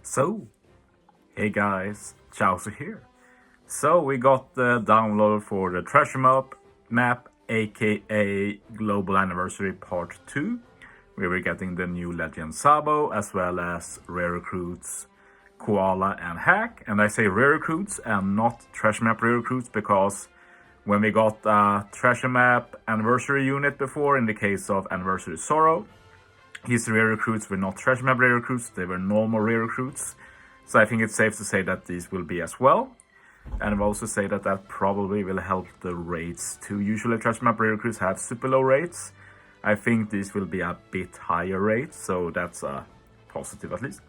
So, hey guys, Chauzu here. So we got the download for the treasure map aka Global Anniversary Part 2, where we're getting the new Legend Sabo as well as rare recruits Koala and Hack. And I say rare recruits and not treasure map rare recruits because when we got a treasure map anniversary unit before, in the case of Anniversary Sorrow, his rare recruits were not treasure map rare recruits, they were normal rare recruits. So I think it's safe to say that these will be as well. And I've also say that probably will help the rates too. Usually treasure map rare recruits have super low rates. I think these will be a bit higher rates, so that's a positive at least.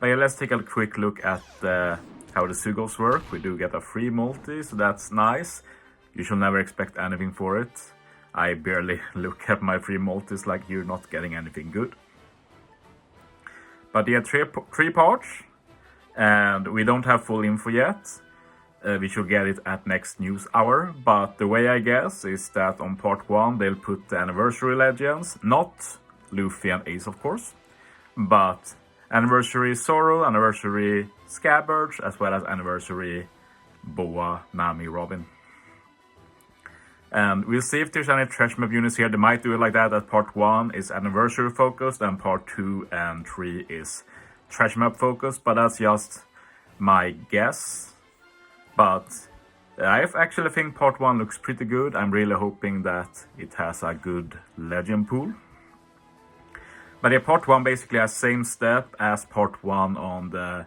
But yeah, let's take a quick look at how the Sugos work. We do get a free multi, so that's nice. You should never expect anything for it. I barely look at my free multis, like you're not getting anything good. But yeah, three parts, and we don't have full info yet. We should get it at next news hour, but the way I guess is that on part 1 they'll put the anniversary legends, not Luffy and Ace of course, but anniversary Zoro, anniversary Scabbard, as well as anniversary Boa, Nami, Robin. And we'll see if there's any treasure map units here. They might do it like that part 1 is anniversary focused and part 2 and 3 is treasure map focused, but that's just my guess. But I actually think part 1 looks pretty good. I'm really hoping that it has a good legend pool. But yeah, part 1 basically has same step as part 1 on the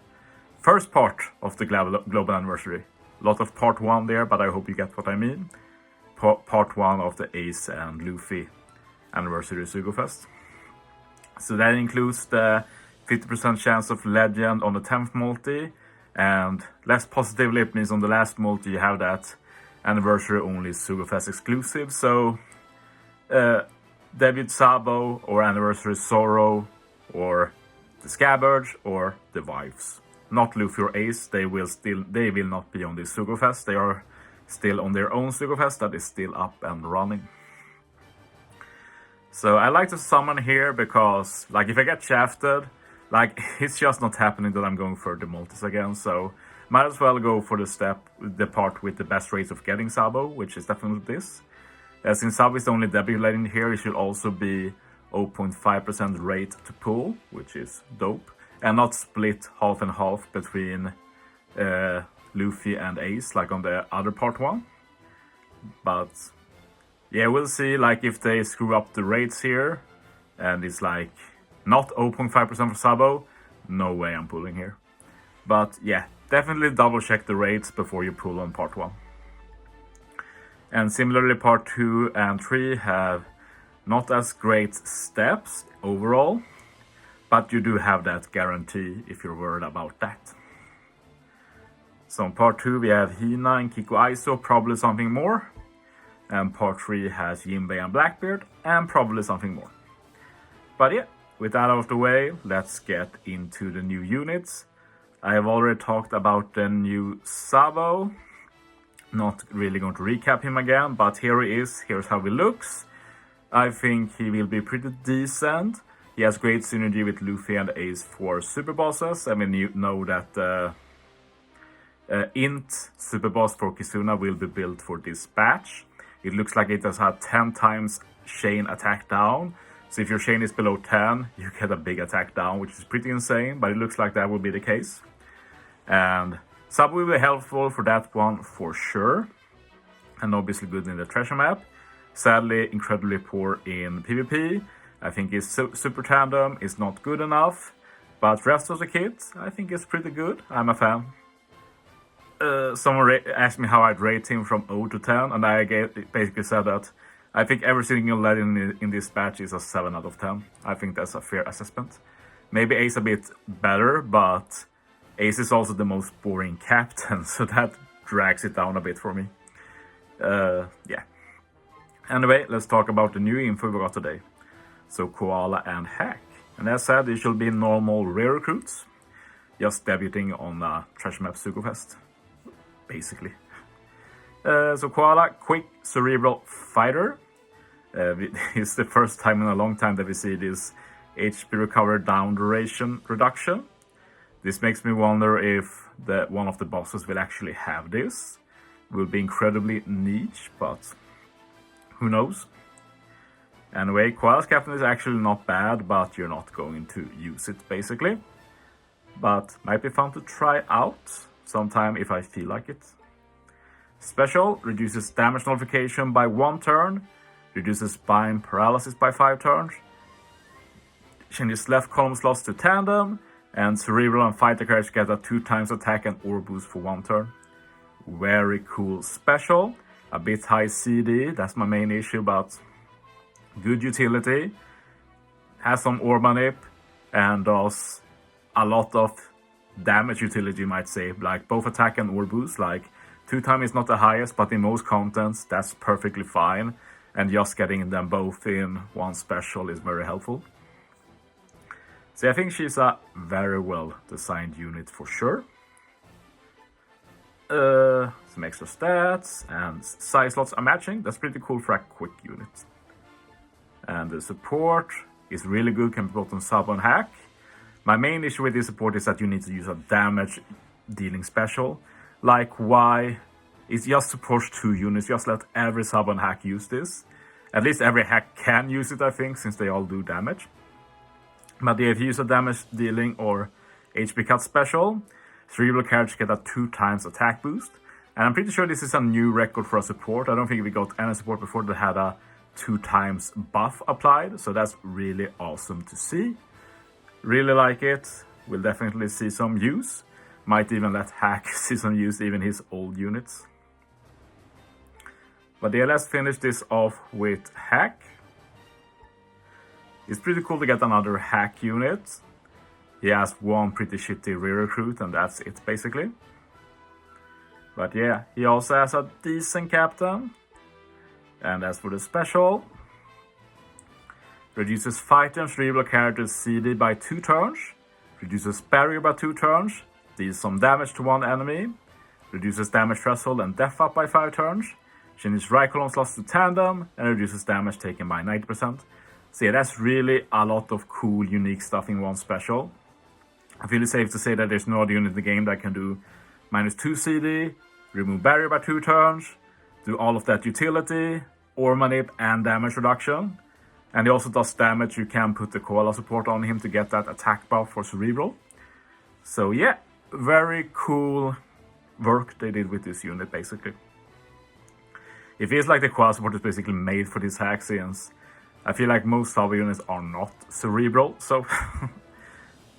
first part of the Global Anniversary. A lot of part 1 there, but I hope you get what I mean. Part 1 of the Ace and Luffy Anniversary Sugo Fest. So that includes the 50% chance of legend on the 10th multi, and less positively it means on the last multi you have that anniversary only Sugo Fest exclusive. So debut Sabo or anniversary Zoro or the Scabbard or the Wives. Not Luffy or Ace, they will not be on this Sugo Fest. They are still on their own Sugo Fest that is still up and running. So I like to summon here because, like, if I get shafted, like, it's just not happening that I'm going for the multis again. So might as well go for the part with the best rates of getting Sabo, which is definitely this. Since Sabo is the only debut legend here, it should also be 0.5% rate to pull, which is dope, and not split half and half between Luffy and Ace like on the other part 1. But yeah, we'll see, like, if they screw up the rates here and it's like not 0.5% for Sabo, no way I'm pulling here. But yeah, definitely double check the rates before you pull on part 1. And similarly, part 2 and 3 have not as great steps overall, but you do have that guarantee if you're worried about that. So in part 2 we have Hina and Kiko Aiso, probably something more. And part 3 has Jinbei and Blackbeard, and probably something more. But yeah, with that out of the way, let's get into the new units. I have already talked about the new Sabo. Not really going to recap him again, but here he is, here's how he looks. I think he will be pretty decent. He has great synergy with Luffy and Ace for super bosses. I mean, you know that Int super boss for Kizuna will be built for this batch. It looks like it has had 10 times chain attack down. So if your chain is below 10, you get a big attack down, which is pretty insane, but it looks like that will be the case. And Sabo will be helpful for that one for sure. And obviously good in the treasure map. Sadly, incredibly poor in PvP. I think his super tandem is not good enough. But rest of the kit, I think is pretty good. I'm a fan. Someone asked me how I'd rate him from 0 to 10, and I basically said that I think every single legend in this batch is a 7 out of 10. I think that's a fair assessment. Maybe Ace a bit better, but Ace is also the most boring captain, so that drags it down a bit for me. Yeah. Anyway, let's talk about the new info we got today. So Koala and Hack. And as said, these should be normal rare recruits, just debuting on Treasure Map Sugo Fest, basically. So Koala, quick cerebral fighter. It's the first time in a long time that we see this HP recover down duration reduction. This makes me wonder if one of the bosses will actually have this. It will be incredibly niche, but who knows? Anyway, Koala's captain is actually not bad, but you're not going to use it basically. But might be fun to try out sometime if I feel like it. Special reduces damage nullification by 1 turn, reduces spine paralysis by 5 turns, changes left column slots to tandem, and cerebral and fighter characters get a 2x attack and ore boost for 1 turn. Very cool special. A bit high CD, that's my main issue, but good utility. Has some ore manip and does a lot of damage utility, you might say, like both attack and ore boost. Like 2x is not the highest, but in most contents that's perfectly fine, and just getting them both in one special is very helpful. So I think she's a very well designed unit for sure. Some extra stats and size slots are matching. That's pretty cool for a quick unit. And the support is really good, can be both on sub and hack. My main issue with this support is that you need to use a damage dealing special. Like, why? It just supports 2 units. Just let every sub and hack use this. At least every hack can use it, I think, since they all do damage. But if you use a damage dealing or HP cut special, cerebral characters get a 2x attack boost. And I'm pretty sure this is a new record for a support. I don't think we got any support before that had a 2x buff applied. So that's really awesome to see. Really like it. We'll definitely see some use. Might even let Hack see some use, even his old units. But yeah, let's finish this off with Hack. It's pretty cool to get another Hack unit. He has one pretty shitty re-recruit and that's it basically. But yeah, he also has a decent captain. And as for the special, reduces fighter and cerebral characters CD by 2 turns, reduces barrier by 2 turns, deals some damage to one enemy, reduces damage threshold and death up by 5 turns, changes right column slots to tandem, and reduces damage taken by 90%. So yeah, that's really a lot of cool, unique stuff in one special. I feel it's safe to say that there's no other unit in the game that can do -2 CD, remove barrier by 2 turns, do all of that utility, ore manip, and damage reduction. And he also does damage. You can put the Koala support on him to get that attack buff for cerebral. So yeah, very cool work they did with this unit basically. It feels like the Koala support is basically made for this hack, since I feel like most Sabo units are not cerebral, so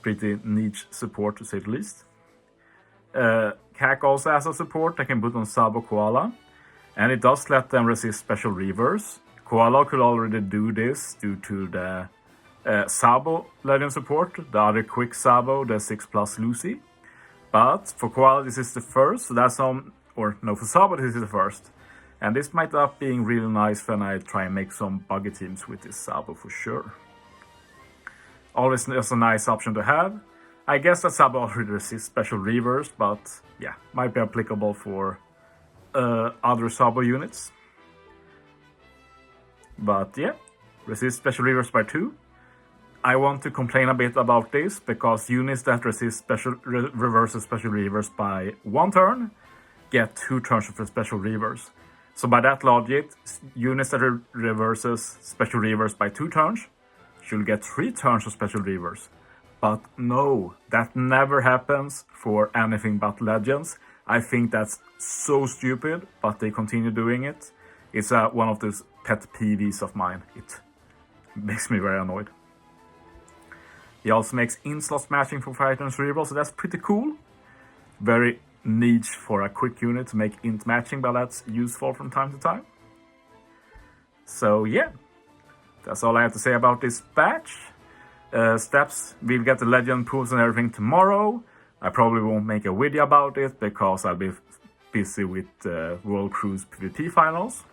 pretty niche support to say the least. Hack also has a support that can put on Sabo Koala, and it does let them resist special reverse. Koala could already do this due to the Sabo legend support, the other quick Sabo, the 6+ Lucy. But for Koala this is the first, so that's for Sabo this is the first. And this might end up being really nice when I try and make some buggy teams with this Sabo for sure. Always just a nice option to have. I guess that Sabo already resists special reverse, but yeah, might be applicable for other Sabo units. But yeah, resist special reverse by 2. I want to complain a bit about this, because units that resist special reverses special reverse by 1 turn get 2 turns of special reverse. So by that logic, units that reverses special reverse by 2 turns should get 3 turns of special reverse. But no, that never happens for anything but Legends. I think that's so stupid, but they continue doing it. It's one of those pet peeves of mine. It makes me very annoyed. He also makes in-slot matching for fighter and cerebral, so that's pretty cool. Very niche for a quick unit to make int matching, but that's useful from time to time. So yeah, that's all I have to say about this batch. Steps, we'll get the legend pools and everything tomorrow. I probably won't make a video about it because I'll be busy with World Cruise PvP finals.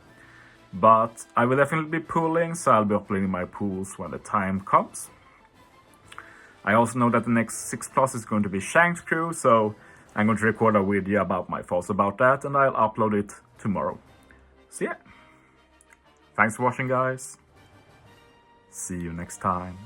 But I will definitely be pooling, so I'll be uploading my pools when the time comes. I also know that the next 6+ is going to be Shank's crew, so I'm going to record a video about my thoughts about that, and I'll upload it tomorrow. So yeah, thanks for watching guys. See you next time.